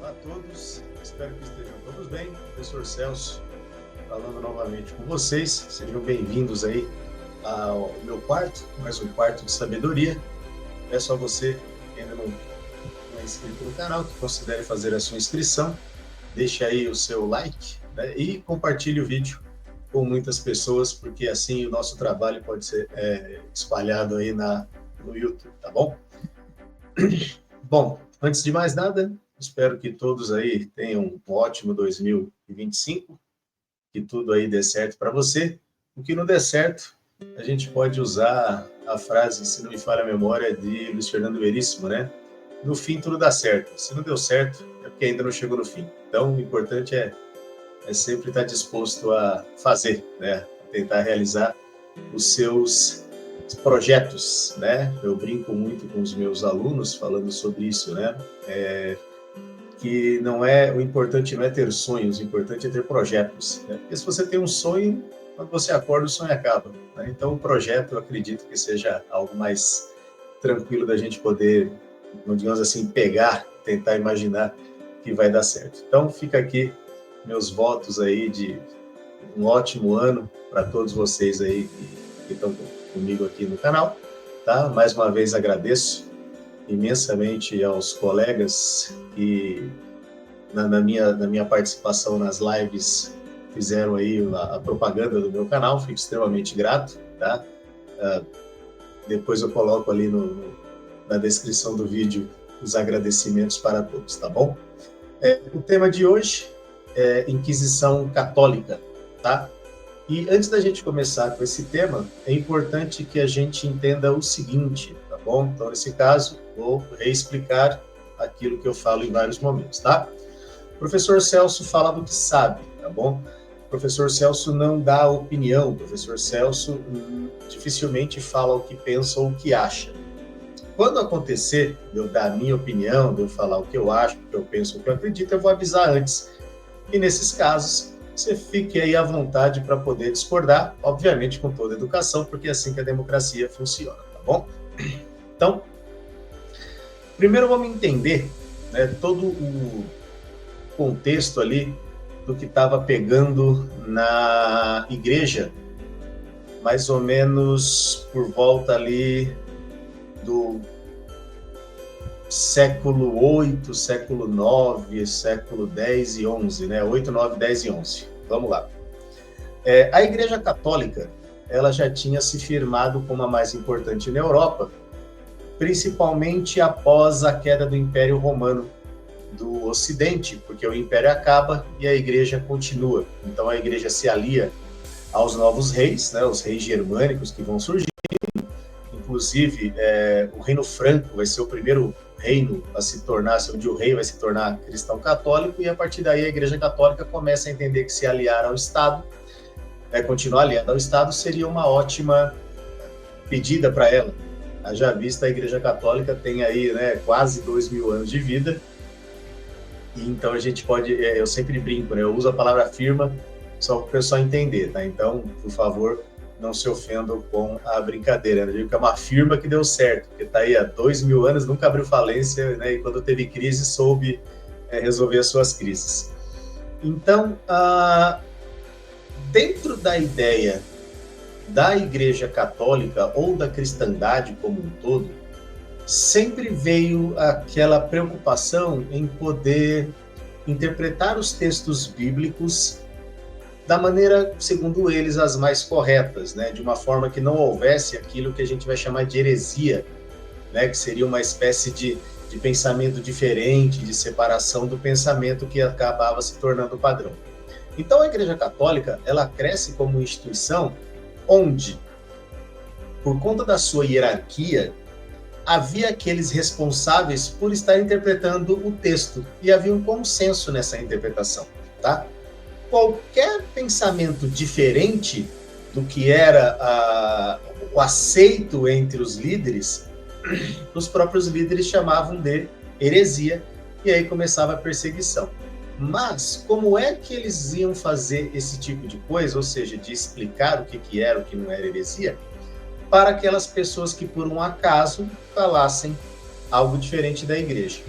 Olá a todos, espero que estejam todos bem. Professor Celso falando novamente com vocês. Sejam bem-vindos aí ao meu quarto, mais um quarto de sabedoria. Peço a você que ainda não é inscrito no canal, que considere fazer a sua inscrição, deixe aí o seu like, né, e compartilhe o vídeo com muitas pessoas, porque assim o nosso trabalho pode ser espalhado aí no YouTube, tá bom? Bom, antes de mais nada, espero que todos aí tenham um ótimo 2025, que tudo aí dê certo para você. O que não der certo, a gente pode usar a frase, se não me falha a memória, de Luiz Fernando Veríssimo, né? No fim tudo dá certo. Se não deu certo, é porque ainda não chegou no fim. Então, o importante é sempre estar disposto a fazer, né? A tentar realizar os seus projetos, né? Eu brinco muito com os meus alunos falando sobre isso, né? Que o importante não é ter sonhos, o importante é ter projetos, né? Porque se você tem um sonho, quando você acorda, o sonho acaba, né? Então, o projeto, eu acredito que seja algo mais tranquilo da gente poder, digamos assim, pegar, tentar imaginar que vai dar certo. Então, fica aqui meus votos aí de um ótimo ano para todos vocês aí que estão comigo aqui no canal, tá? Mais uma vez agradeço imensamente aos colegas que na minha participação nas lives fizeram aí a propaganda do meu canal, fico extremamente grato, tá? Depois eu coloco ali na descrição do vídeo os agradecimentos para todos, tá bom? O tema de hoje é Inquisição Católica, tá? E antes da gente começar com esse tema, é importante que a gente entenda o seguinte, tá bom? Então, nesse caso, vou reexplicar aquilo que eu falo em vários momentos, tá? O professor Celso fala do que sabe, tá bom? O professor Celso não dá opinião, o professor Celso dificilmente fala o que pensa ou o que acha. Quando acontecer de eu dar a minha opinião, de eu falar o que eu acho, o que eu penso, o que eu acredito, eu vou avisar antes. E nesses casos, você fique aí à vontade para poder discordar, obviamente com toda a educação, porque é assim que a democracia funciona, tá bom? Então, primeiro vamos entender, né, todo o contexto ali do que estava pegando na igreja, mais ou menos por volta ali do século 8, século 9, século 10 e 11, né? 8, 9, 10 e 11. Vamos lá. A Igreja Católica, ela já tinha se firmado como a mais importante na Europa, principalmente após a queda do Império Romano do Ocidente, porque o Império acaba e a Igreja continua. Então a Igreja se alia aos novos reis, né? Os reis germânicos que vão surgir. Inclusive, o Reino Franco vai ser o primeiro reino a se tornar, onde o rei vai se tornar cristão católico, e a partir daí a Igreja Católica começa a entender que se aliar ao Estado, continuar aliado ao Estado, seria uma ótima pedida para ela. Haja vista, a Igreja Católica tem aí, né, quase 2.000 anos de vida, e então a gente pode, eu sempre brinco, né, eu uso a palavra firma só para o pessoal entender, tá? Então, por favor, não se ofendam com a brincadeira. Eu digo que é uma firma que deu certo, porque está aí há 2.000 anos, nunca abriu falência, né? E quando teve crise, soube resolver as suas crises. Então, dentro da ideia da Igreja Católica ou da cristandade como um todo, sempre veio aquela preocupação em poder interpretar os textos bíblicos da maneira, segundo eles, as mais corretas, né? De uma forma que não houvesse aquilo que a gente vai chamar de heresia, né? Que seria uma espécie de pensamento diferente, de separação do pensamento que acabava se tornando padrão. Então, a Igreja Católica, ela cresce como instituição onde, por conta da sua hierarquia, havia aqueles responsáveis por estar interpretando o texto, e havia um consenso nessa interpretação, tá? Qualquer pensamento diferente do que era o aceito entre os líderes, os próprios líderes chamavam de heresia, e aí começava a perseguição. Mas como é que eles iam fazer esse tipo de coisa, ou seja, de explicar o que era, o que não era heresia, para aquelas pessoas que por um acaso falassem algo diferente da igreja?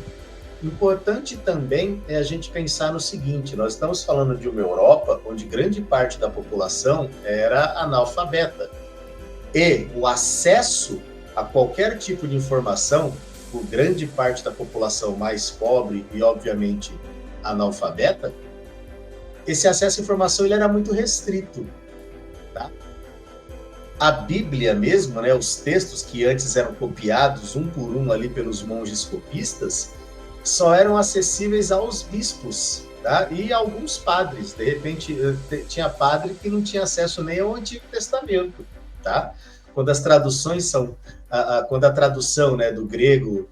Importante também é a gente pensar no seguinte: nós estamos falando de uma Europa onde grande parte da população era analfabeta. E o acesso a qualquer tipo de informação por grande parte da população mais pobre e, obviamente, analfabeta, esse acesso à informação ele era muito restrito. Tá? A Bíblia mesmo, né, os textos que antes eram copiados um por um ali pelos monges copistas, só eram acessíveis aos bispos, tá? E alguns padres. De repente, tinha padre que não tinha acesso nem ao Antigo Testamento, tá? Quando as traduções são, quando a tradução, né, do grego,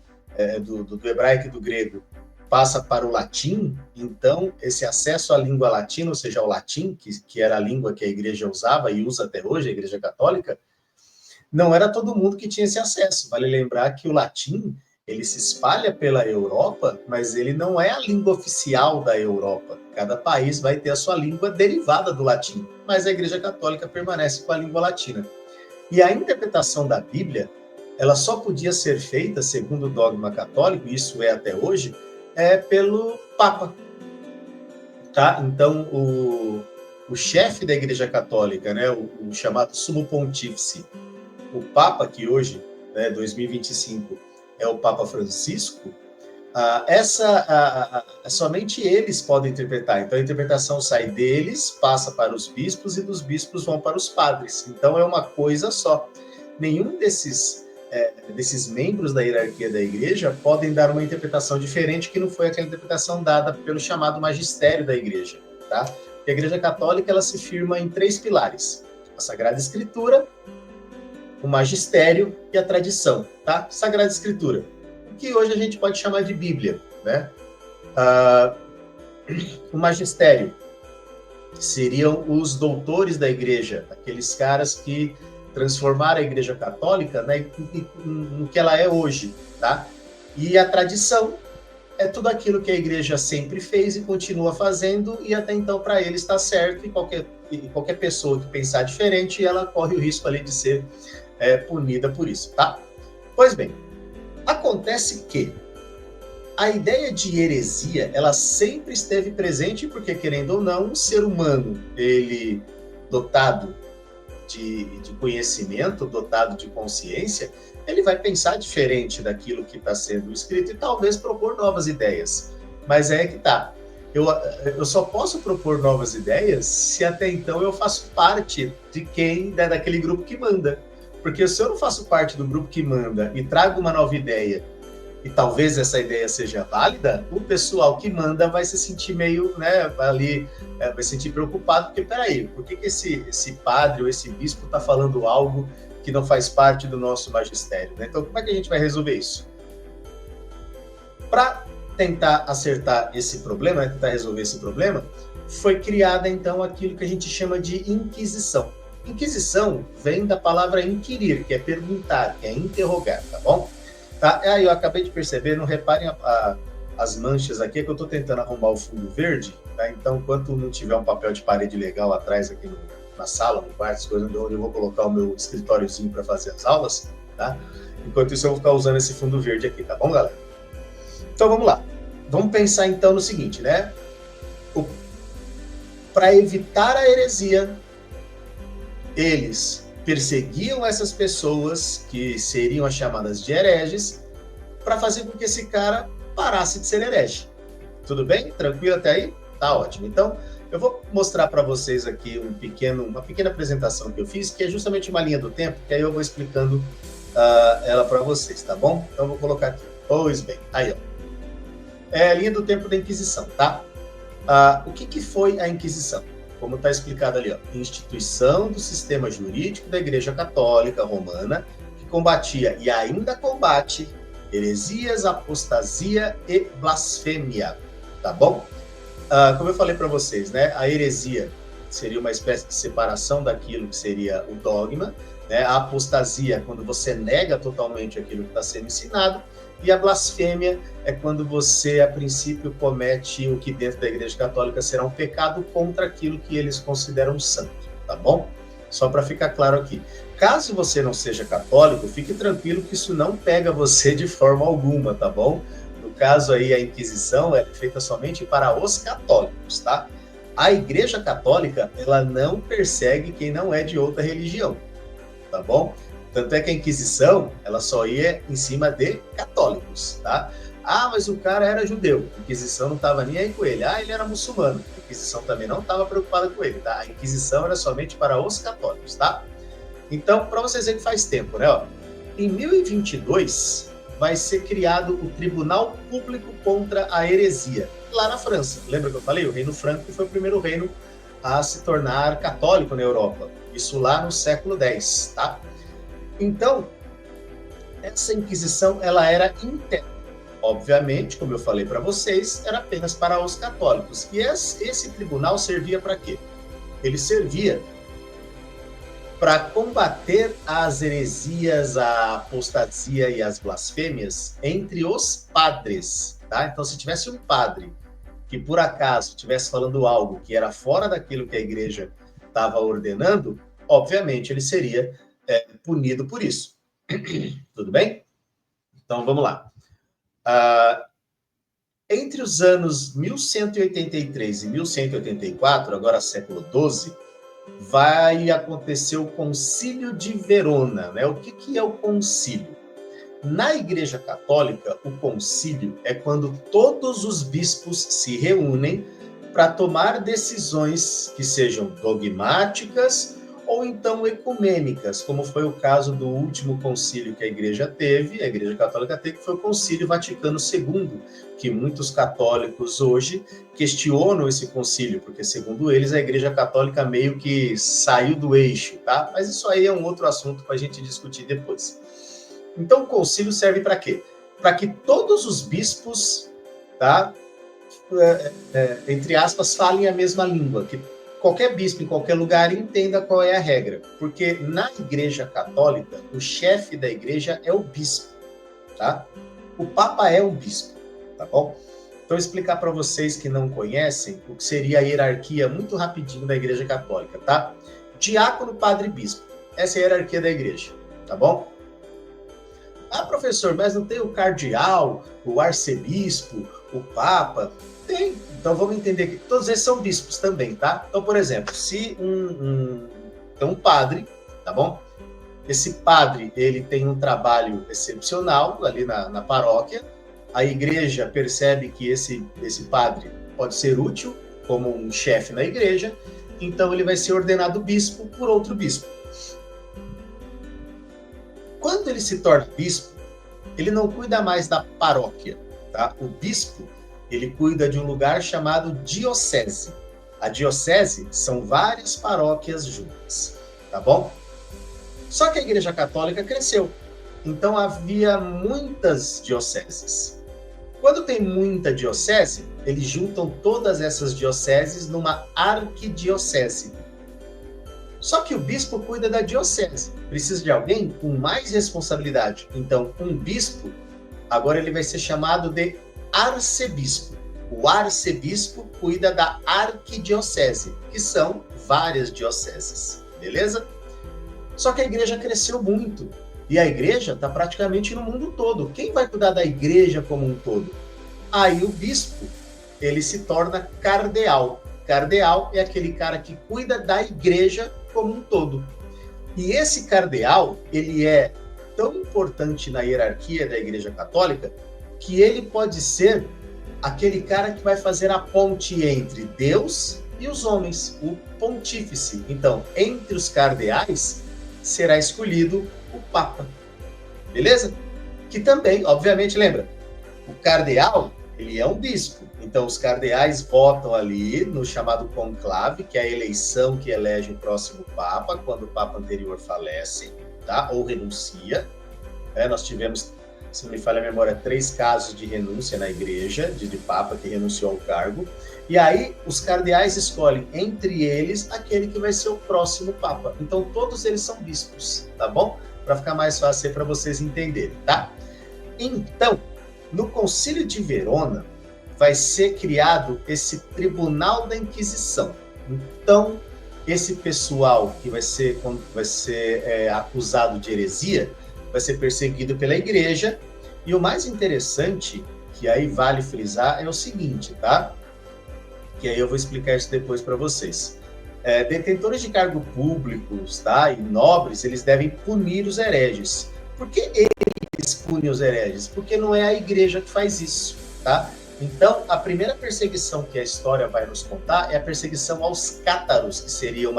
do hebraico e do grego passa para o latim, então esse acesso à língua latina, ou seja, ao latim, que era a língua que a igreja usava e usa até hoje, a igreja católica, não era todo mundo que tinha esse acesso. Vale lembrar que o latim, ele se espalha pela Europa, mas ele não é a língua oficial da Europa. Cada país vai ter a sua língua derivada do latim, mas a igreja católica permanece com a língua latina. E a interpretação da Bíblia, ela só podia ser feita, segundo o dogma católico, e isso é até hoje, pelo Papa. Tá? Então, o chefe da Igreja Católica, né, o chamado Sumo Pontífice, o Papa, que hoje, né, 2025, é o Papa Francisco, somente eles podem interpretar. Então, a interpretação sai deles, passa para os bispos, e dos bispos vão para os padres. Então, é uma coisa só. Nenhum desses membros da hierarquia da igreja podem dar uma interpretação diferente que não foi aquela interpretação dada pelo chamado magistério da igreja, tá? A igreja católica, ela se firma em 3 pilares: a Sagrada Escritura, o magistério e a tradição, tá? Sagrada Escritura, o que hoje a gente pode chamar de Bíblia, né? O magistério seriam os doutores da igreja, aqueles caras que transformar a Igreja Católica, né, no que ela é hoje, tá? E a tradição é tudo aquilo que a Igreja sempre fez e continua fazendo, e até então para ele está certo, e qualquer pessoa que pensar diferente, ela corre o risco ali de ser punida por isso, tá? Pois bem, acontece que a ideia de heresia, ela sempre esteve presente, porque, querendo ou não, o ser humano, ele dotado de conhecimento, dotado de consciência, ele vai pensar diferente daquilo que está sendo escrito e talvez propor novas ideias. Mas é que tá. Eu só posso propor novas ideias se até então eu faço parte de quem, né, daquele grupo que manda. Porque se eu não faço parte do grupo que manda e trago uma nova ideia, e talvez essa ideia seja válida, o pessoal que manda vai se sentir meio, né, ali, vai se sentir preocupado, porque, peraí, por que esse padre ou esse bispo está falando algo que não faz parte do nosso magistério, né? Então, como é que a gente vai resolver isso? Para tentar acertar esse problema, né, tentar resolver esse problema, foi criada, então, aquilo que a gente chama de Inquisição. Inquisição vem da palavra inquirir, que é perguntar, que é interrogar, tá bom? Tá? Aí eu acabei de perceber, não reparem as manchas aqui, é que eu estou tentando arrumar o fundo verde, tá? Então, enquanto não tiver um papel de parede legal atrás aqui na sala, no quarto, as coisas onde eu vou colocar o meu escritóriozinho para fazer as aulas, tá? Enquanto isso eu vou ficar usando esse fundo verde aqui, tá bom, galera? Então, vamos lá. Vamos pensar então no seguinte, né? Para evitar a heresia, eles perseguiam essas pessoas que seriam as chamadas de hereges para fazer com que esse cara parasse de ser herege. Tudo bem? Tranquilo até aí? Tá ótimo. Então, eu vou mostrar para vocês aqui uma pequena apresentação que eu fiz, que é justamente uma linha do tempo, que aí eu vou explicando ela para vocês, tá bom? Então, eu vou colocar aqui. Pois bem, aí, ó. É a linha do tempo da Inquisição, tá? O que foi a Inquisição? Como está explicado ali, ó, instituição do sistema jurídico da Igreja Católica Romana, que combatia e ainda combate heresias, apostasia e blasfêmia, tá bom? Como eu falei para vocês, né, a heresia seria uma espécie de separação daquilo que seria o dogma, né? A apostasia é quando você nega totalmente aquilo que está sendo ensinado, e a blasfêmia é quando você, a princípio, comete o que dentro da Igreja Católica será um pecado contra aquilo que eles consideram santo, tá bom? Só para ficar claro aqui. Caso você não seja católico, fique tranquilo que isso não pega você de forma alguma, tá bom? caso aí, a Inquisição é feita somente para os católicos, tá? A Igreja Católica, ela não persegue quem não é de outra religião, tá bom? Tanto é que a Inquisição, ela só ia em cima de católicos, tá? Ah, mas o cara era judeu. A Inquisição não estava nem aí com ele. Ah, ele era muçulmano. A Inquisição também não estava preocupada com ele, tá? A Inquisição era somente para os católicos, tá? Então, para vocês verem que faz tempo, né? Ó, em 1022, vai ser criado o Tribunal Público contra a Heresia, lá na França. Lembra que eu falei? O Reino Franco foi o primeiro reino a se tornar católico na Europa. Isso lá no século X, tá? Então, essa Inquisição, ela era interna. Obviamente, como eu falei para vocês, era apenas para os católicos. E esse tribunal servia para quê? Ele servia para combater as heresias, a apostasia e as blasfêmias entre os padres, tá? Então, se tivesse um padre que, por acaso, estivesse falando algo que era fora daquilo que a igreja estava ordenando, obviamente ele seria punido por isso. Tudo bem? Então, vamos lá. Entre os anos 1183 e 1184, agora século XII, vai acontecer o Concílio de Verona, né? O que é o concílio? Na Igreja Católica, o concílio é quando todos os bispos se reúnem para tomar decisões que sejam dogmáticas ou então ecumênicas, como foi o caso do último concílio que a Igreja Católica teve, que foi o Concílio Vaticano II, que muitos católicos hoje questionam esse concílio, porque, segundo eles, a Igreja Católica meio que saiu do eixo, tá? Mas isso aí é um outro assunto para a gente discutir depois. Então, o concílio serve para quê? Para que todos os bispos, tá? Entre aspas, falem a mesma língua, que qualquer bispo em qualquer lugar entenda qual é a regra, porque na Igreja Católica, o chefe da igreja é o bispo, tá? O Papa é um bispo, tá bom? Então, explicar para vocês que não conhecem o que seria a hierarquia muito rapidinho da Igreja Católica, tá? Diácono, padre, bispo. Essa é a hierarquia da igreja, tá bom? Ah, professor, mas não tem o cardeal, o arcebispo, o papa? Tem. Então vamos entender que todos esses são bispos também, tá? Então, por exemplo, se tem um padre, tá bom? Esse padre, ele tem um trabalho excepcional ali na paróquia, a igreja percebe que esse padre pode ser útil como um chefe na igreja, então ele vai ser ordenado bispo por outro bispo. Quando ele se torna bispo, ele não cuida mais da paróquia, tá? O bispo, ele cuida de um lugar chamado diocese. A diocese são várias paróquias juntas, tá bom? Só que a Igreja Católica cresceu, então havia muitas dioceses. Quando tem muita diocese, eles juntam todas essas dioceses numa arquidiocese. Só que o bispo cuida da diocese, precisa de alguém com mais responsabilidade. Então, um bispo, agora ele vai ser chamado de arcebispo. O arcebispo cuida da arquidiocese, que são várias dioceses, beleza? Só que a igreja cresceu muito, e a igreja está praticamente no mundo todo. Quem vai cuidar da igreja como um todo? Aí o bispo, ele se torna cardeal. Cardeal é aquele cara que cuida da igreja como um todo. E esse cardeal, ele é tão importante na hierarquia da Igreja Católica que ele pode ser aquele cara que vai fazer a ponte entre Deus e os homens, o pontífice. Então, entre os cardeais, será escolhido o Papa. Beleza? Que também, obviamente, lembra, o cardeal, ele é um bispo. Então, os cardeais votam ali no chamado conclave, que é a eleição que elege o próximo Papa, quando o Papa anterior falece, tá? Ou renuncia. Nós tivemos, se não me falha a memória, 3 casos de renúncia na igreja, de Papa que renunciou ao cargo. E aí, os cardeais escolhem, entre eles, aquele que vai ser o próximo Papa. Então, todos eles são bispos, tá bom? Para ficar mais fácil para vocês entenderem, tá? Então, no Concílio de Verona, vai ser criado esse Tribunal da Inquisição. Então, esse pessoal que vai ser acusado de heresia vai ser perseguido pela igreja. E o mais interessante que aí vale frisar é o seguinte, tá? Que aí eu vou explicar isso depois para vocês. Detentores de cargos públicos, tá? E nobres, eles devem punir os hereges. Por que eles punem os hereges? Porque não é a igreja que faz isso, tá? Então, a primeira perseguição que a história vai nos contar é a perseguição aos cátaros, que seria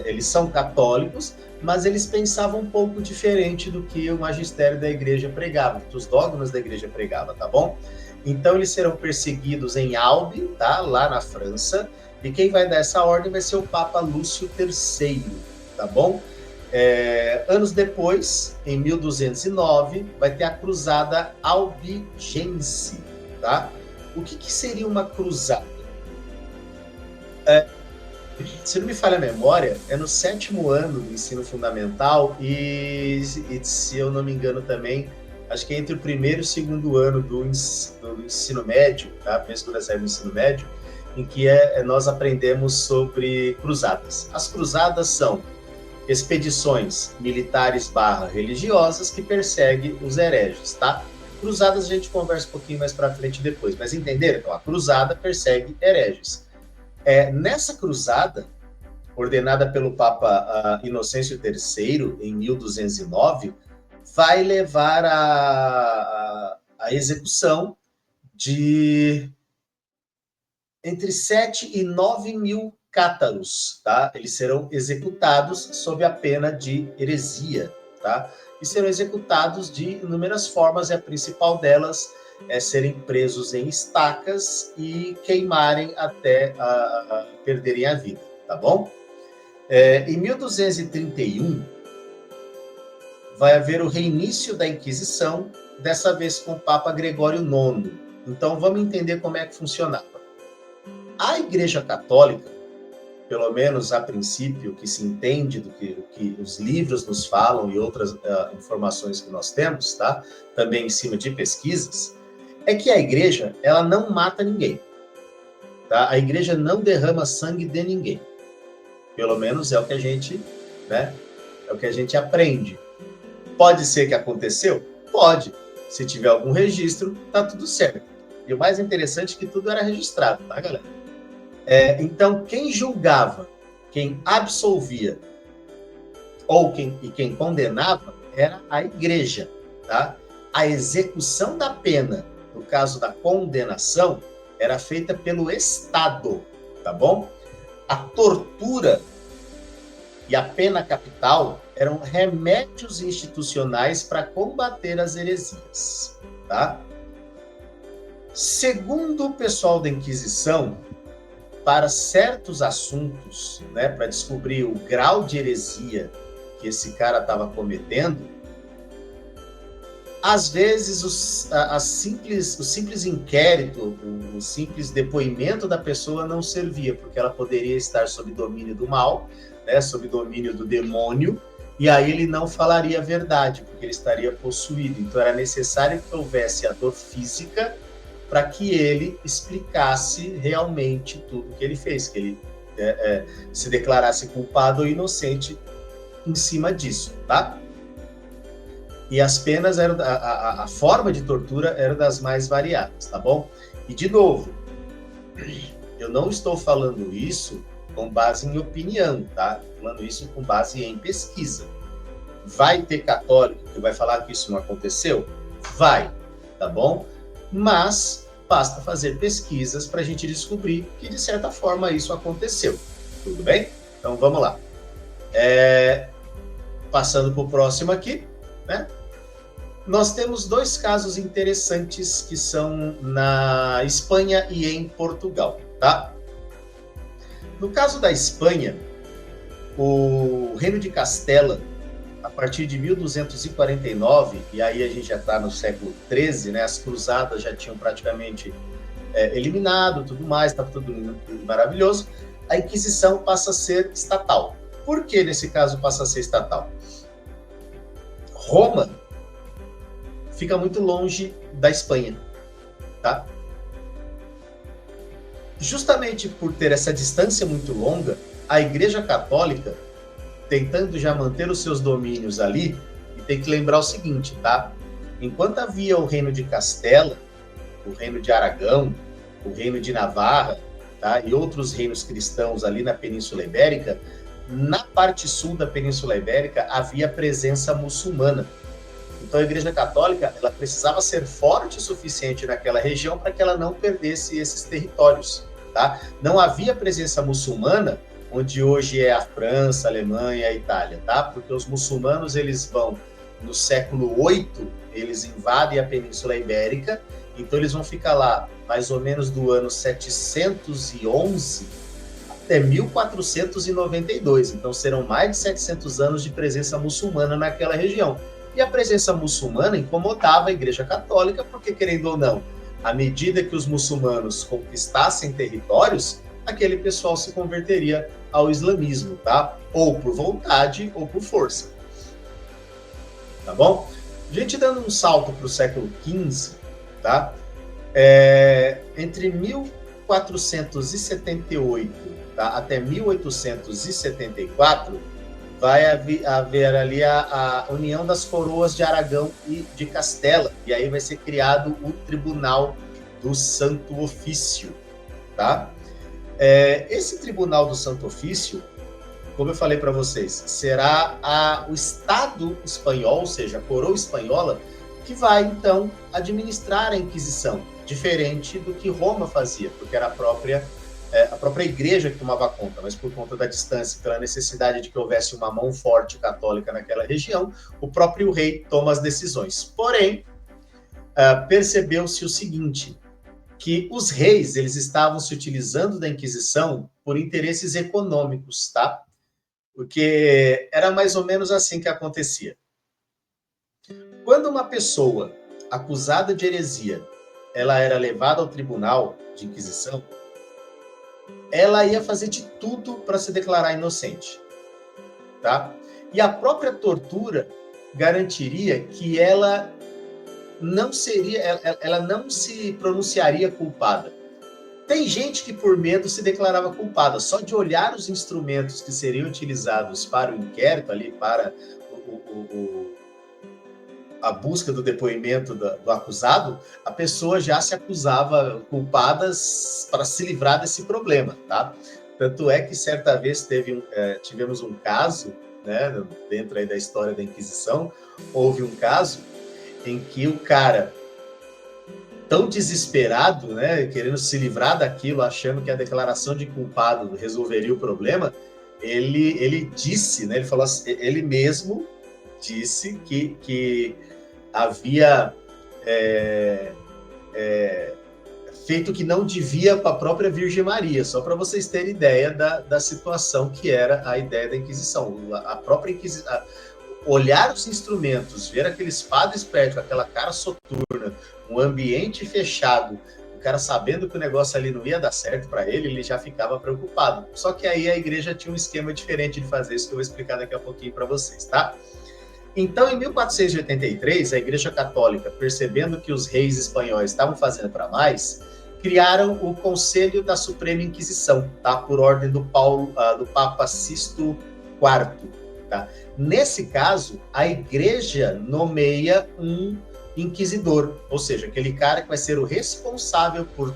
eles são católicos, mas eles pensavam um pouco diferente do que o magistério da igreja pregava, que os dogmas da igreja pregava, tá bom? Então, eles serão perseguidos em Albi, tá? Lá na França, e quem vai dar essa ordem vai ser o Papa Lúcio III, tá bom? Anos depois, em 1209, vai ter a Cruzada Albigense, tá? O que seria uma cruzada? Se não me falha a memória, é no 7º ano do ensino fundamental e se eu não me engano também, acho que é entre o 1º e o 2º ano do ensino médio, tá? Penso que série do ensino médio, em que nós aprendemos sobre cruzadas. As cruzadas são expedições militares / religiosas que perseguem os hereges, tá? Cruzadas a gente conversa um pouquinho mais para frente depois, mas entenderam? Então, a cruzada persegue hereges. Nessa cruzada, ordenada pelo Papa Inocêncio III, em 1209, vai levar a execução de entre 7 e 9 mil cátaros, tá? Eles serão executados sob a pena de heresia, tá? E serão executados de inúmeras formas, e a principal delas é serem presos em estacas e queimarem até perderem a vida, tá bom? Em 1231, vai haver o reinício da Inquisição, dessa vez com o Papa Gregório IX. Então, vamos entender como é que funcionava. A Igreja Católica, pelo menos a princípio, que se entende do que os livros nos falam e outras informações que nós temos, tá? Também em cima de pesquisas, é que a igreja, ela não mata ninguém, tá? A igreja não derrama sangue de ninguém. Pelo menos é o que a gente, né? É o que a gente aprende. Pode ser que aconteceu? Pode. Se tiver algum registro, tá tudo certo. E o mais interessante é que tudo era registrado, tá, galera? Então, quem julgava, quem absolvia ou quem condenava era a igreja, tá? A execução da pena, no caso da condenação, era feita pelo Estado, tá bom? A tortura e a pena capital eram remédios institucionais para combater as heresias, tá? Segundo o pessoal da Inquisição, para certos assuntos, né, para descobrir o grau de heresia que esse cara estava cometendo, às vezes o simples inquérito, o simples depoimento da pessoa não servia, porque ela poderia estar sob domínio do mal, né, sob domínio do demônio, e aí ele não falaria a verdade, porque ele estaria possuído. Então era necessário que houvesse a dor física para que ele explicasse realmente tudo que ele fez, que ele se declarasse culpado ou inocente em cima disso, tá? E as penas eram, a forma de tortura era das mais variadas, tá bom? E, de novo, eu não estou falando isso com base em opinião, tá? Estou falando isso com base em pesquisa. Vai ter católico que vai falar que isso não aconteceu? Vai, tá bom? Mas basta fazer pesquisas para a gente descobrir que, de certa forma, isso aconteceu. Tudo bem? Então, vamos lá. Passando para o próximo aqui, né? Nós temos dois casos interessantes que são na Espanha e em Portugal, tá? No caso da Espanha, o Reino de Castela, a partir de 1249, e aí a gente já está no século XIII, né? As cruzadas já tinham praticamente eliminado, tudo mais, estava tudo maravilhoso. A Inquisição passa a ser estatal. Por que nesse caso passa a ser estatal? Roma fica muito longe da Espanha, tá? Justamente por ter essa distância muito longa, a Igreja Católica, tentando já manter os seus domínios ali, e tem que lembrar o seguinte, tá? Enquanto havia o Reino de Castela, o reino de Aragão, o reino de Navarra, tá? E outros reinos cristãos ali na Península Ibérica, na parte sul da Península Ibérica havia presença muçulmana. Então a Igreja Católica ela precisava ser forte o suficiente naquela região para que ela não perdesse esses territórios. Tá? Não havia presença muçulmana onde hoje é a França, a Alemanha, a Itália, tá? Porque os muçulmanos eles vão no século VIII, eles invadem a Península Ibérica, então eles vão ficar lá mais ou menos do ano 711 até 1492. Então serão mais de 700 anos de presença muçulmana naquela região. E a presença muçulmana incomodava a Igreja Católica, porque, querendo ou não, à medida que os muçulmanos conquistassem territórios, aquele pessoal se converteria ao islamismo, tá? Ou por vontade ou por força. Tá bom? A gente dando um salto para o século XV, tá? Entre 1478 tá? Até 1874, vai haver ali a união das coroas de Aragão e de Castela, e aí vai ser criado o Tribunal do Santo Ofício, tá? Esse Tribunal do Santo Ofício, como eu falei para vocês, será o Estado espanhol, ou seja, a coroa espanhola, que vai, então, administrar a Inquisição, diferente do que Roma fazia, porque era a própria igreja que tomava conta, mas por conta da distância, pela necessidade de que houvesse uma mão forte católica naquela região, o próprio rei toma as decisões. Porém, percebeu-se o seguinte, que os reis eles estavam se utilizando da Inquisição por interesses econômicos, tá? Porque era mais ou menos assim que acontecia. Quando uma pessoa acusada de heresia, ela era levada ao tribunal de Inquisição, ela ia fazer de tudo para se declarar inocente, tá? E a própria tortura garantiria que ela não se pronunciaria culpada. Tem gente que por medo se declarava culpada, só de olhar os instrumentos que seriam utilizados para o inquérito ali, para a busca do depoimento do acusado, a pessoa já se acusava culpada para se livrar desse problema, tá? Tanto é que certa vez tivemos um caso, né, dentro aí da história da Inquisição, houve um caso em que o cara, tão desesperado, né, querendo se livrar daquilo, achando que a declaração de culpado resolveria o problema, ele disse, né, ele mesmo disse que havia feito que não devia para a própria Virgem Maria, só para vocês terem ideia da situação que era a ideia da Inquisição. A própria Inquisição, olhar os instrumentos, ver aqueles padres perto, com aquela cara soturna, um ambiente fechado, o cara sabendo que o negócio ali não ia dar certo para ele já ficava preocupado. Só que aí a igreja tinha um esquema diferente de fazer isso, que eu vou explicar daqui a pouquinho para vocês, tá? Então, em 1483, a Igreja Católica, percebendo que os reis espanhóis estavam fazendo para mais, criaram o Conselho da Suprema Inquisição, tá? Por ordem do Papa Sisto IV. Tá? Nesse caso, a Igreja nomeia um inquisidor, ou seja, aquele cara que vai ser o responsável por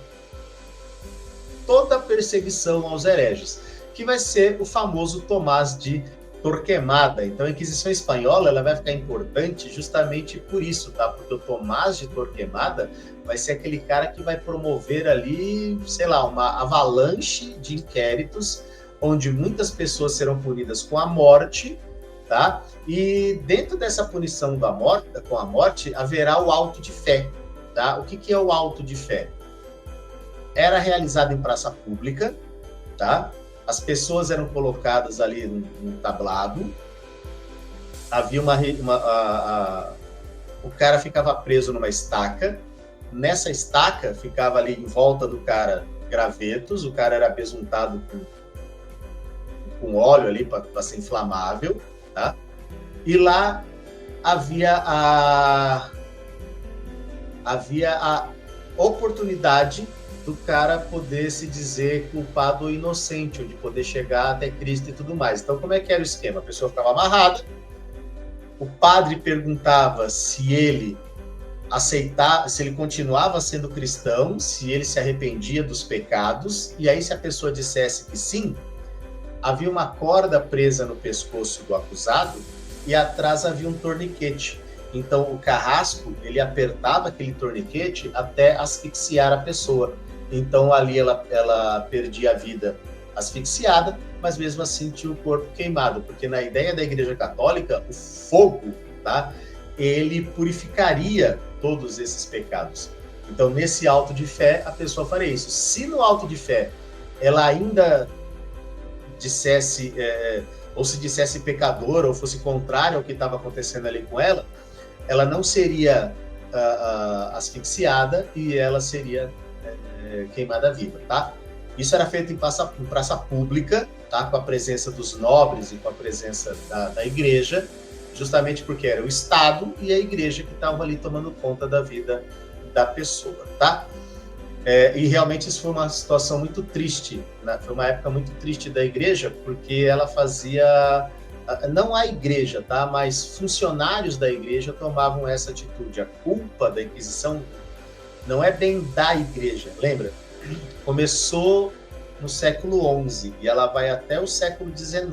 toda a perseguição aos hereges, que vai ser o famoso Tomás de Torquemada. Então a Inquisição Espanhola ela vai ficar importante justamente por isso, tá? Porque o Tomás de Torquemada vai ser aquele cara que vai promover ali, sei lá, uma avalanche de inquéritos, onde muitas pessoas serão punidas com a morte, tá? E dentro dessa punição com a morte, haverá o auto de fé, tá? O que é o auto de fé? Era realizado em praça pública, tá? As pessoas eram colocadas ali num tablado, havia o cara ficava preso numa estaca, nessa estaca ficava ali em volta do cara gravetos, o cara era besuntado com óleo ali para ser inflamável, tá? E lá havia a oportunidade do cara poder se dizer culpado ou inocente, ou de poder chegar até Cristo e tudo mais. Então, como é que era o esquema? A pessoa ficava amarrada, o padre perguntava se ele aceitar, se ele continuava sendo cristão, se ele se arrependia dos pecados, e aí se a pessoa dissesse que sim, havia uma corda presa no pescoço do acusado e atrás havia um torniquete. Então o carrasco, ele apertava aquele torniquete até asfixiar a pessoa. Então ali ela perdia a vida asfixiada, mas mesmo assim tinha o corpo queimado, porque na ideia da Igreja Católica, o fogo, tá, ele purificaria todos esses pecados. Então nesse auto de fé, a pessoa faria isso. Se no auto de fé ela ainda dissesse, ou se dissesse pecador, ou fosse contrário ao que estava acontecendo ali com ela, ela não seria asfixiada e ela seria queimada viva, tá? Isso era feito em praça pública, tá? Com a presença dos nobres e com a presença da igreja, justamente porque era o Estado e a igreja que estavam ali tomando conta da vida da pessoa, tá? E realmente isso foi uma situação muito triste, né? Foi uma época muito triste da igreja, porque ela fazia, não a igreja, tá? Mas funcionários da igreja tomavam essa atitude. A culpa da Inquisição não é bem da igreja, lembra? Começou no século XI e ela vai até o século XIX,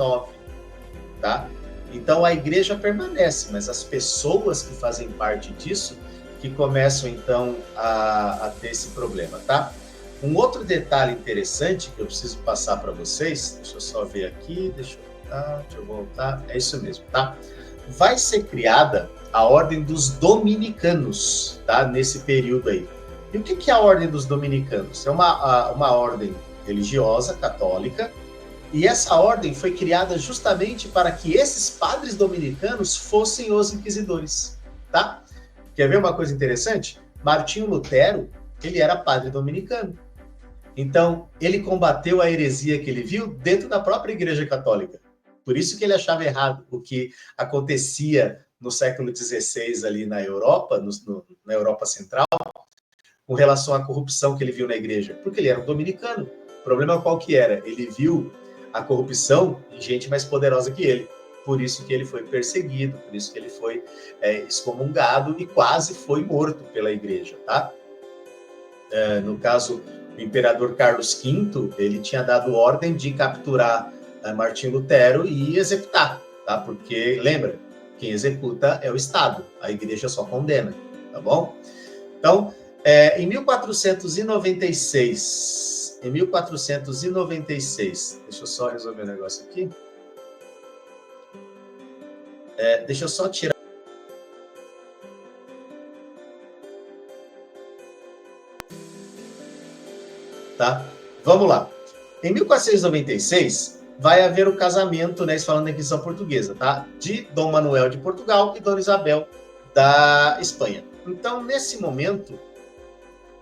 tá? Então a igreja permanece, mas as pessoas que fazem parte disso que começam, então, a ter esse problema, tá? Um outro detalhe interessante que eu preciso passar para vocês, deixa eu só ver aqui, deixa eu voltar, é isso mesmo, tá? Vai ser criada a Ordem dos Dominicanos, tá? Nesse período aí. E o que é a Ordem dos Dominicanos? É uma ordem religiosa, católica, e essa ordem foi criada justamente para que esses padres dominicanos fossem os inquisidores, tá? Quer ver uma coisa interessante? Martinho Lutero, ele era padre dominicano. Então, ele combateu a heresia que ele viu dentro da própria Igreja Católica. Por isso que ele achava errado o que acontecia no século XVI ali na Europa, na Europa Central, com relação à corrupção que ele viu na igreja. Porque ele era um dominicano. O problema qual que era? Ele viu a corrupção em gente mais poderosa que ele. Por isso que ele foi perseguido, por isso que ele foi excomungado e quase foi morto pela igreja, tá? No caso, o imperador Carlos V, ele tinha dado ordem de capturar Martinho Lutero e executar, tá? Porque, lembra, quem executa é o Estado, a igreja só condena, tá bom? Então, em 1496, deixa eu só resolver um negócio aqui. Deixa eu só tirar. Tá? Vamos lá. Em 1496, vai haver o casamento, né, falando da Inquisição Portuguesa, tá? De Dom Manuel de Portugal e Dona Isabel da Espanha. Então, nesse momento,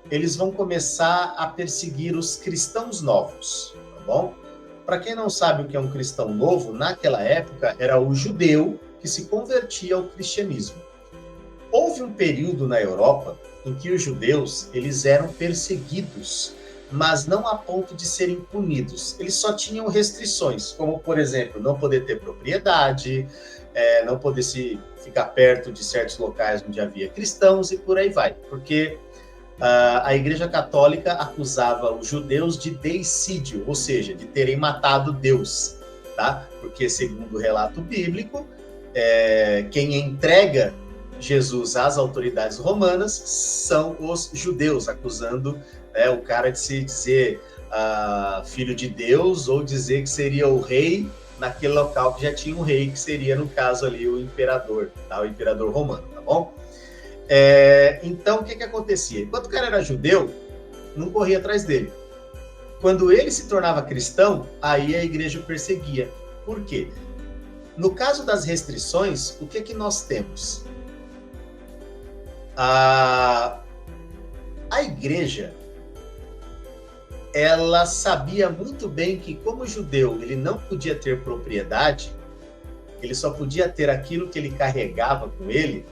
eles vão começar a perseguir os cristãos novos, tá bom? Para quem não sabe o que é um cristão novo, naquela época era o judeu que se convertia ao cristianismo. Houve um período na Europa em que os judeus eles eram perseguidos, mas não a ponto de serem punidos. Eles só tinham restrições, como, por exemplo, não poder ter propriedade, não poder ficar perto de certos locais onde havia cristãos e por aí vai. Porque a Igreja Católica acusava os judeus de deicídio, ou seja, de terem matado Deus, tá? Porque, segundo o relato bíblico, quem entrega Jesus às autoridades romanas são os judeus, acusando o cara de se dizer filho de Deus ou dizer que seria o rei naquele local que já tinha um rei, que seria, no caso ali, o imperador, tá? O imperador romano, tá bom? Então, o que acontecia? Enquanto o cara era judeu, não corria atrás dele. Quando ele se tornava cristão, aí a igreja o perseguia. Por quê? No caso das restrições, o que nós temos? A igreja, ela sabia muito bem que, como judeu, ele não podia ter propriedade, ele só podia ter aquilo que ele carregava com ele.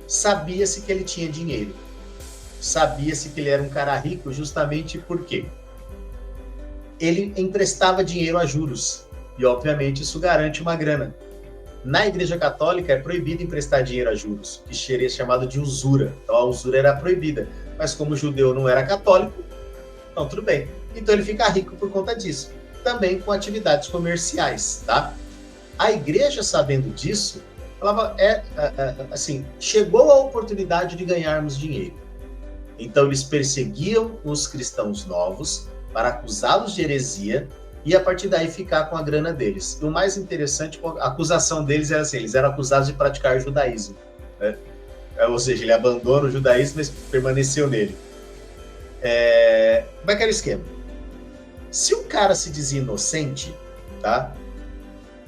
Sabia-se que ele tinha dinheiro, sabia-se que ele era um cara rico, justamente porque ele emprestava dinheiro a juros, e obviamente isso garante uma grana. Na Igreja Católica é proibido emprestar dinheiro a juros, que seria chamado de usura. Então a usura era proibida. Mas como o judeu não era católico, então tudo bem. Então ele fica rico por conta disso. Também com atividades comerciais, tá? A igreja, sabendo disso, falava, assim, chegou a oportunidade de ganharmos dinheiro. Então eles perseguiam os cristãos novos para acusá-los de heresia e a partir daí ficar com a grana deles. E o mais interessante, a acusação deles era assim, eles eram acusados de praticar judaísmo, né? Ou seja, ele abandona o judaísmo, mas permaneceu nele. Como é que era o esquema? Se o cara se dizia inocente, tá?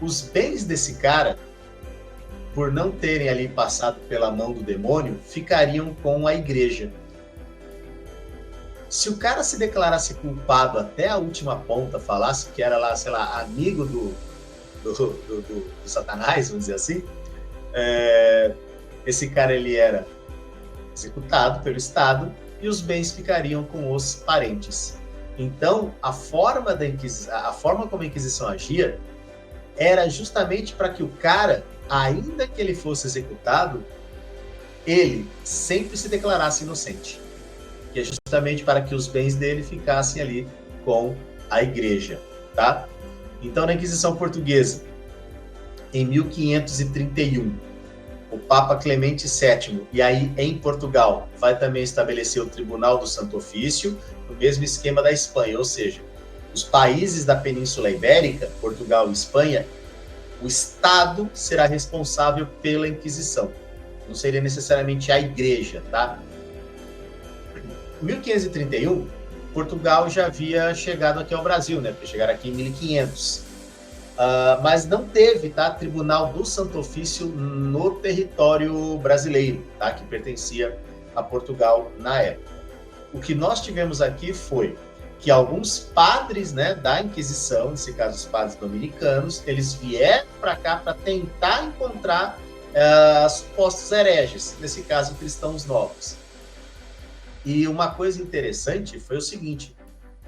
Os bens desse cara, por não terem ali passado pela mão do demônio, ficariam com a igreja. Se o cara se declarasse culpado até a última ponta, falasse que era lá, sei lá, amigo do Satanás, vamos dizer assim, esse cara ele era executado pelo Estado e os bens ficariam com os parentes. Então, a forma como a Inquisição agia era justamente para que o cara, ainda que ele fosse executado, ele sempre se declarasse inocente. Que é justamente para que os bens dele ficassem ali com a igreja, tá? Então, na Inquisição Portuguesa, em 1531, o Papa Clemente VII, e aí em Portugal, vai também estabelecer o Tribunal do Santo Ofício, no mesmo esquema da Espanha, ou seja, os países da Península Ibérica, Portugal e Espanha, o Estado será responsável pela Inquisição. Não seria necessariamente a igreja, tá? Em 1531, Portugal já havia chegado aqui ao Brasil, né? Porque chegaram aqui em 1500. Mas não teve, tá? Tribunal do Santo Ofício no território brasileiro, tá? Que pertencia a Portugal na época. O que nós tivemos aqui foi que alguns padres, né, da Inquisição, nesse caso os padres dominicanos, eles vieram para cá para tentar encontrar supostos hereges, nesse caso cristãos novos. E uma coisa interessante foi o seguinte,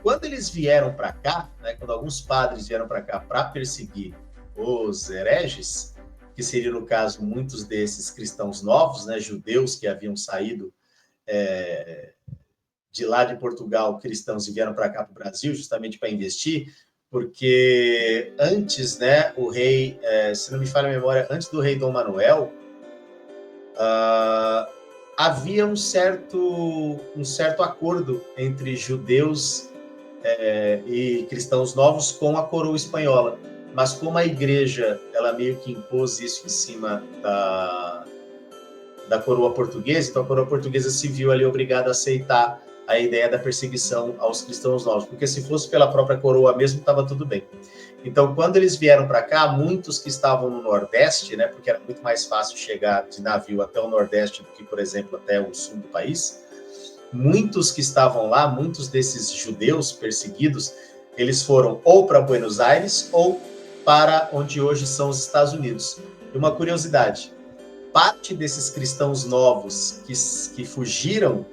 quando eles vieram para cá, né, quando alguns padres vieram para cá para perseguir os hereges, que seriam, no caso, muitos desses cristãos novos, né, judeus que haviam saído de lá de Portugal, cristãos, e vieram para cá, para o Brasil, justamente para investir, porque antes, né, o rei, se não me falha a memória, antes do rei Dom Manuel, havia um certo acordo entre judeus e cristãos novos com a coroa espanhola. Mas como a igreja, ela meio que impôs isso em cima da coroa portuguesa, então a coroa portuguesa se viu ali obrigada a aceitar a ideia da perseguição aos cristãos novos, porque se fosse pela própria coroa mesmo, estava tudo bem. Então, quando eles vieram para cá, muitos que estavam no Nordeste, né, porque era muito mais fácil chegar de navio até o Nordeste do que, por exemplo, até o sul do país, muitos que estavam lá, muitos desses judeus perseguidos, eles foram ou para Buenos Aires ou para onde hoje são os Estados Unidos. E uma curiosidade, parte desses cristãos novos que fugiram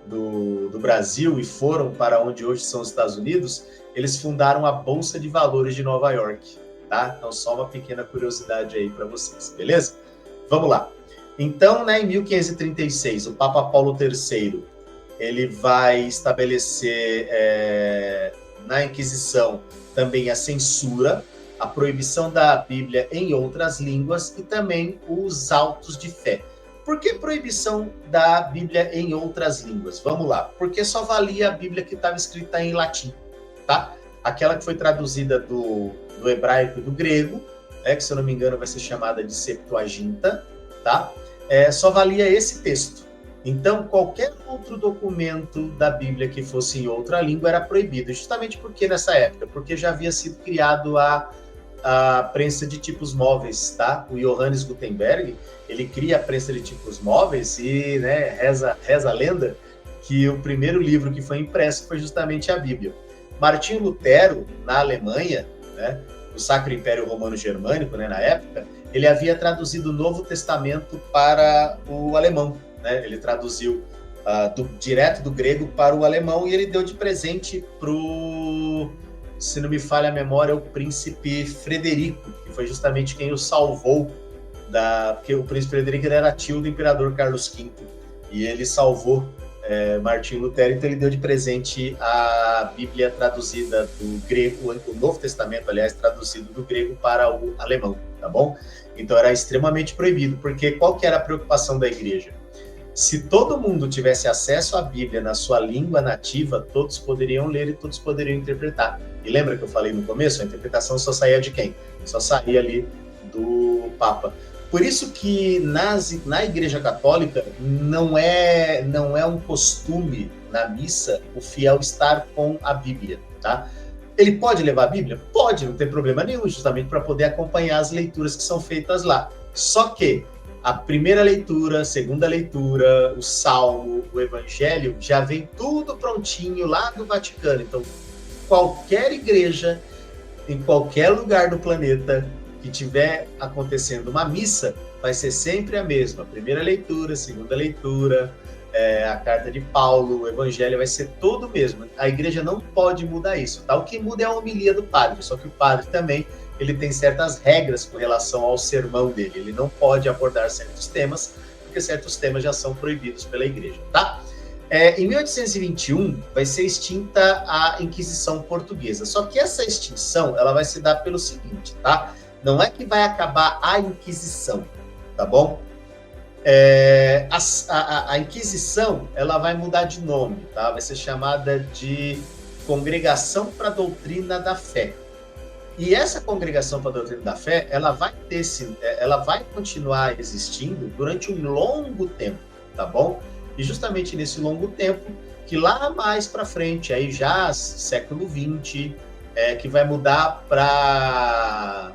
do Brasil e foram para onde hoje são os Estados Unidos, eles fundaram a Bolsa de Valores de Nova York, tá? Então, só uma pequena curiosidade aí para vocês, beleza? Vamos lá. Então, né, em 1536, o Papa Paulo III, ele vai estabelecer na Inquisição também a censura, a proibição da Bíblia em outras línguas e também os autos de fé. Por que proibição da Bíblia em outras línguas? Vamos lá. Porque só valia a Bíblia que estava escrita em latim, tá? Aquela que foi traduzida do hebraico e do grego, né, que se eu não me engano vai ser chamada de Septuaginta, tá? Só valia esse texto. Então, qualquer outro documento da Bíblia que fosse em outra língua era proibido, justamente porque nessa época, porque já havia sido criado a prensa de tipos móveis, tá? O Johannes Gutenberg, ele cria a prensa de tipos móveis e, né, reza a lenda que o primeiro livro que foi impresso foi justamente a Bíblia. Martinho Lutero, na Alemanha, né, o Sacro Império Romano Germânico, né, na época, ele havia traduzido o Novo Testamento para o alemão, né? Ele traduziu direto do grego para o alemão e ele deu de presente pro se não me falha a memória, o príncipe Frederico, que foi justamente quem o salvou, porque o príncipe Frederico era tio do imperador Carlos V, e ele salvou Martinho Lutero, então ele deu de presente a Bíblia traduzida do grego, o Novo Testamento, aliás, traduzido do grego para o alemão, tá bom? Então era extremamente proibido, porque qual que era a preocupação da igreja? Se todo mundo tivesse acesso à Bíblia na sua língua nativa, todos poderiam ler e todos poderiam interpretar. E lembra que eu falei no começo? A interpretação só saía de quem? Só saía ali do Papa. Por isso que na Igreja Católica não é um costume na missa o fiel estar com a Bíblia, tá? Ele pode levar a Bíblia? Pode, não tem problema nenhum, justamente para poder acompanhar as leituras que são feitas lá. Só que a primeira leitura, a segunda leitura, o Salmo, o Evangelho, já vem tudo prontinho lá do Vaticano. Então, qualquer igreja, em qualquer lugar do planeta que tiver acontecendo uma missa, vai ser sempre a mesma. Primeira leitura, segunda leitura, a carta de Paulo, o evangelho vai ser todo o mesmo. A igreja não pode mudar isso, tá? O que muda é a homilia do padre, só que o padre também ele tem certas regras com relação ao sermão dele. Ele não pode abordar certos temas, porque certos temas já são proibidos pela igreja, tá? Em 1821, vai ser extinta a Inquisição Portuguesa. Só que essa extinção, ela vai se dar pelo seguinte, tá? Não é que vai acabar a Inquisição, tá bom? A Inquisição, ela vai mudar de nome, tá? Vai ser chamada de Congregação para a Doutrina da Fé. E essa Congregação para a Doutrina da Fé, ela vai continuar existindo durante um longo tempo, tá bom? E justamente nesse longo tempo, que lá mais para frente, aí já século XX, que vai mudar para...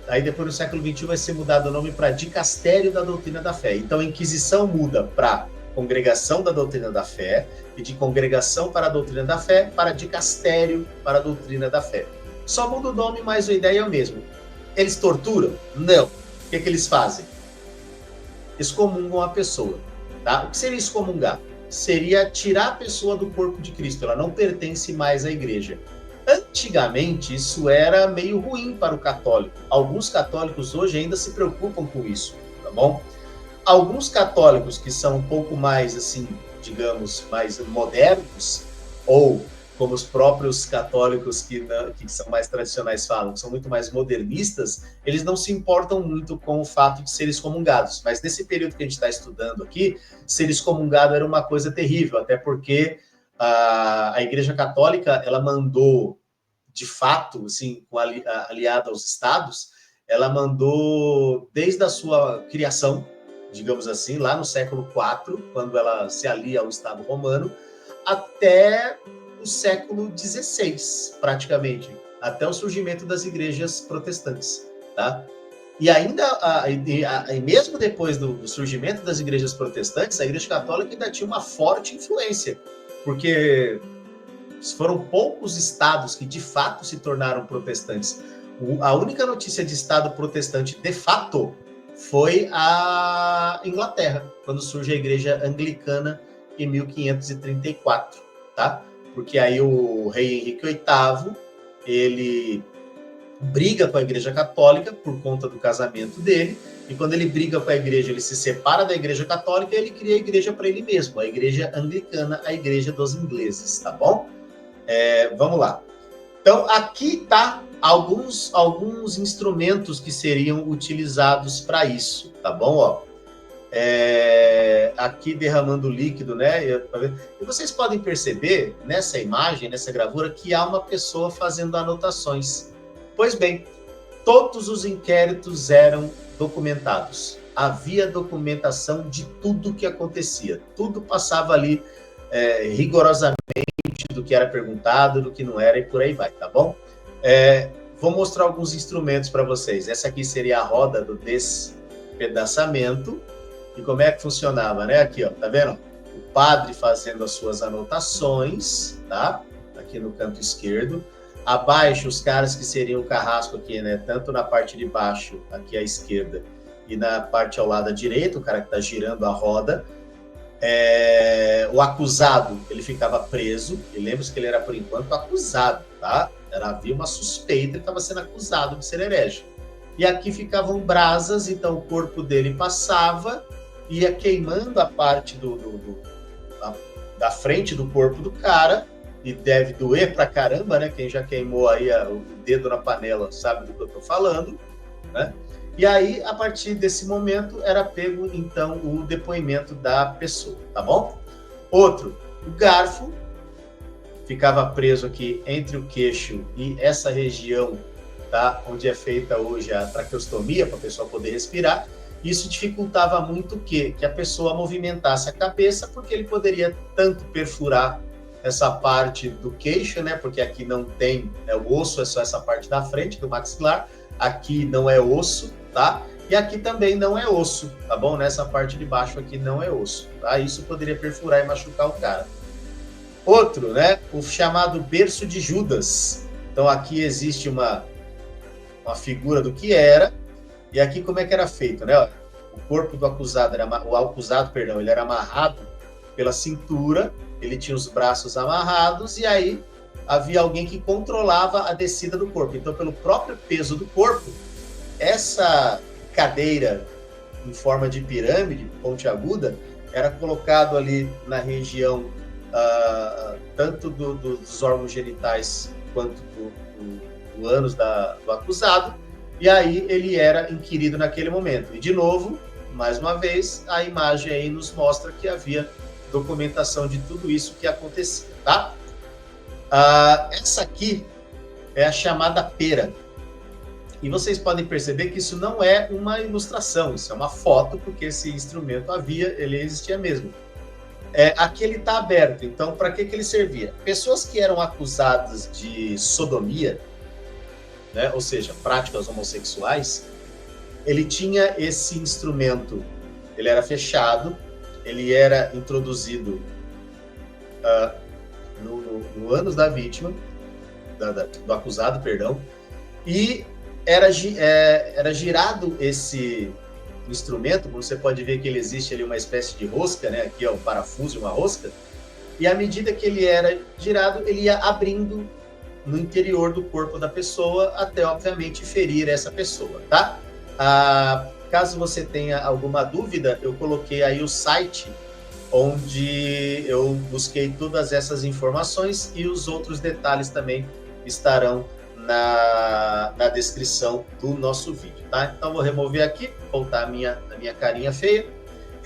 Aí depois no século XXI vai ser mudado o nome para Dicastério da Doutrina da Fé. Então a Inquisição muda para Congregação da Doutrina da Fé, e de Congregação para a Doutrina da Fé para Dicastério para a Doutrina da Fé. Só muda o nome, mas a ideia é o mesmo. Eles torturam? Não. O que eles fazem? Excomungam a pessoa. Tá? O que seria excomungar? Seria tirar a pessoa do corpo de Cristo. Ela não pertence mais à igreja. Antigamente, isso era meio ruim para o católico. Alguns católicos hoje ainda se preocupam com isso, tá bom? Alguns católicos que são um pouco mais, assim, digamos, mais modernos, ou como os próprios católicos que são mais tradicionais falam, que são muito mais modernistas, eles não se importam muito com o fato de serem excomungados. Mas nesse período que a gente está estudando aqui, ser excomungado era uma coisa terrível, até porque a Igreja Católica, ela mandou, de fato, assim, aliada aos estados, ela mandou, desde a sua criação, digamos assim, lá no século IV, quando ela se alia ao Estado Romano, até o século XVI, praticamente, até o surgimento das igrejas protestantes, tá? E ainda, mesmo depois do surgimento das igrejas protestantes, a Igreja Católica ainda tinha uma forte influência, porque foram poucos estados que de fato se tornaram protestantes. A única notícia de estado protestante de fato foi a Inglaterra, quando surge a Igreja Anglicana em 1534, tá? Porque aí o rei Henrique VIII, ele briga com a Igreja Católica por conta do casamento dele, e quando ele briga com a igreja, ele se separa da Igreja Católica e ele cria a igreja para ele mesmo, a Igreja Anglicana, a Igreja dos Ingleses, tá bom? Vamos lá. Então, aqui tá alguns instrumentos que seriam utilizados para isso, tá bom? Ó, aqui derramando líquido, né? E vocês podem perceber nessa imagem, nessa gravura, que há uma pessoa fazendo anotações. Pois bem, todos os inquéritos eram documentados. Havia documentação de tudo que acontecia. Tudo passava ali rigorosamente do que era perguntado, do que não era e por aí vai, tá bom? Vou mostrar alguns instrumentos para vocês. Essa aqui seria a roda do despedaçamento. E como é que funcionava, né? Aqui, ó, tá vendo? O padre fazendo as suas anotações, tá? Aqui no canto esquerdo. Abaixo, os caras que seriam o carrasco aqui, né? Tanto na parte de baixo, aqui à esquerda, e na parte ao lado à direita, o cara que tá girando a roda. O acusado, ele ficava preso, e lembre-se que ele era, por enquanto, acusado, tá? Havia uma suspeita, ele estava sendo acusado de ser herege. E aqui ficavam brasas, então o corpo dele passava, ia queimando a parte da frente do corpo do cara, e deve doer pra caramba, né? Quem já queimou aí o dedo na panela sabe do que eu tô falando, né? E aí, a partir desse momento, era pego, então, o depoimento da pessoa, tá bom? Outro, o garfo ficava preso aqui entre o queixo e essa região, tá? Onde é feita hoje a traqueostomia, para a pessoa poder respirar. Isso dificultava muito o quê? Que a pessoa movimentasse a cabeça, porque ele poderia tanto perfurar essa parte do queixo, né? Porque aqui não tem o osso, é só essa parte da frente do maxilar. Aqui não é osso, tá? E aqui também não é osso, tá bom? Nessa parte de baixo aqui não é osso, tá? Isso poderia perfurar e machucar o cara. Outro, né? O chamado berço de Judas. Então aqui existe uma figura do que era, e aqui como é que era feito, né? O corpo do acusado, ele era amarrado pela cintura, ele tinha os braços amarrados, e aí havia alguém que controlava a descida do corpo. Então, pelo próprio peso do corpo, essa cadeira em forma de pirâmide, pontiaguda, era colocado ali na região tanto dos órgãos genitais quanto do ânus do acusado, e aí ele era inquirido naquele momento. E, de novo, mais uma vez, a imagem aí nos mostra que havia documentação de tudo isso que acontecia, tá? Essa aqui é a chamada pera. E vocês podem perceber que isso não é uma ilustração, isso é uma foto, porque esse instrumento ele existia mesmo. Aqui ele está aberto, então para que ele servia? Pessoas que eram acusadas de sodomia, né, ou seja, práticas homossexuais, ele tinha esse instrumento, ele era fechado, ele era introduzido no ânus da vítima, do acusado, perdão, e era girado esse instrumento, como você pode ver que ele existe ali uma espécie de rosca, né? Aqui é o parafuso de uma rosca, e à medida que ele era girado, ele ia abrindo no interior do corpo da pessoa, até, obviamente, ferir essa pessoa, tá? Caso você tenha alguma dúvida, eu coloquei aí o site onde eu busquei todas essas informações, e os outros detalhes também estarão na descrição do nosso vídeo, tá? Então, vou remover aqui, voltar a minha carinha feia.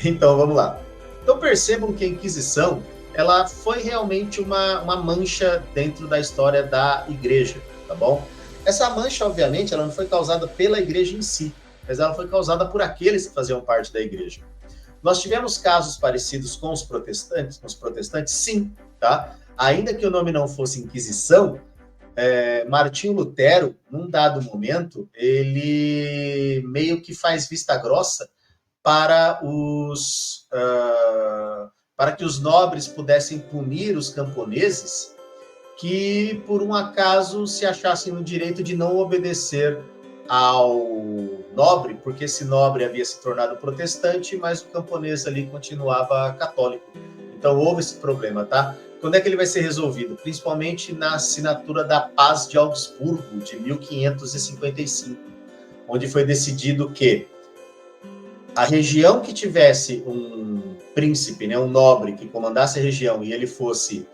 Então, vamos lá. Então, percebam que a Inquisição, ela foi realmente uma mancha dentro da história da igreja, tá bom? Essa mancha, obviamente, ela não foi causada pela igreja em si, mas ela foi causada por aqueles que faziam parte da igreja. Nós tivemos casos parecidos com os protestantes, sim, tá? Ainda que o nome não fosse Inquisição, Martinho Lutero, num dado momento, ele meio que faz vista grossa para que os nobres pudessem punir os camponeses que, por um acaso, se achassem no direito de não obedecer ao nobre, porque esse nobre havia se tornado protestante, mas o camponês ali continuava católico. Então, houve esse problema, tá? Quando é que ele vai ser resolvido? Principalmente na assinatura da Paz de Augsburgo, de 1555, onde foi decidido que a região que tivesse um príncipe, né, um nobre que comandasse a região, e ele fosse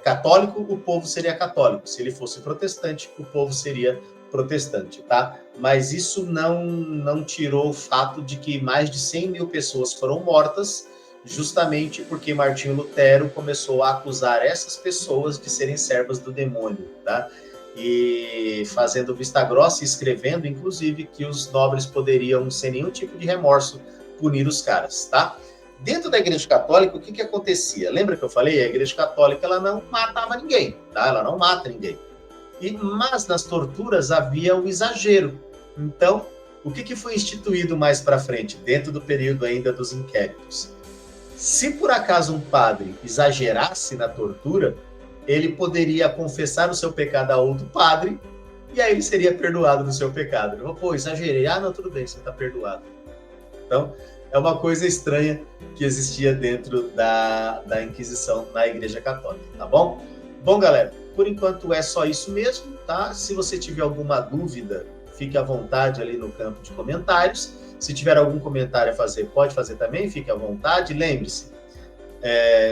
católico, o povo seria católico. Se ele fosse protestante, o povo seria protestante, tá? Mas isso não tirou o fato de que mais de 100 mil pessoas foram mortas, justamente porque Martinho Lutero começou a acusar essas pessoas de serem servas do demônio, tá? E fazendo vista grossa e escrevendo, inclusive, que os nobres poderiam, sem nenhum tipo de remorso, punir os caras, tá? Dentro da Igreja Católica, o que acontecia? Lembra que eu falei? A Igreja Católica, ela não matava ninguém, tá? Ela não mata ninguém. Mas nas torturas havia um exagero. Então, o que foi instituído mais para frente, dentro do período ainda dos inquéritos? Se por acaso um padre exagerasse na tortura, ele poderia confessar o seu pecado a outro padre, e aí ele seria perdoado do seu pecado. Ele falou, exagerei. Não, tudo bem, você está perdoado. Então, É uma coisa estranha que existia dentro da Inquisição na Igreja Católica, tá bom? Bom, galera, por enquanto é só isso mesmo, tá? Se você tiver alguma dúvida, fique à vontade ali no campo de comentários. Se tiver algum comentário a fazer, pode fazer também, fique à vontade. Lembre-se,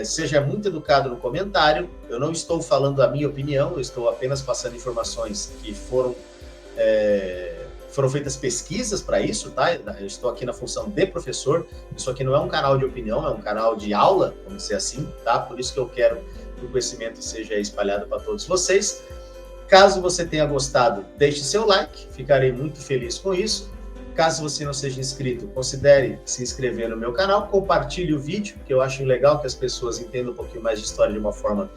seja muito educado no comentário. Eu não estou falando a minha opinião, eu estou apenas passando informações que foram feitas pesquisas para isso, tá? Eu estou aqui na função de professor. Isso aqui não é um canal de opinião, é um canal de aula, vamos dizer assim, tá? Por isso que eu quero que o conhecimento seja espalhado para todos vocês. Caso você tenha gostado, deixe seu like, ficarei muito feliz com isso. Caso você não seja inscrito, considere se inscrever no meu canal, compartilhe o vídeo, que eu acho legal que as pessoas entendam um pouquinho mais de história de uma forma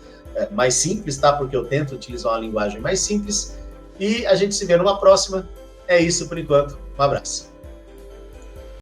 mais simples, tá? Porque eu tento utilizar uma linguagem mais simples. E a gente se vê numa próxima. É isso por enquanto. Um abraço.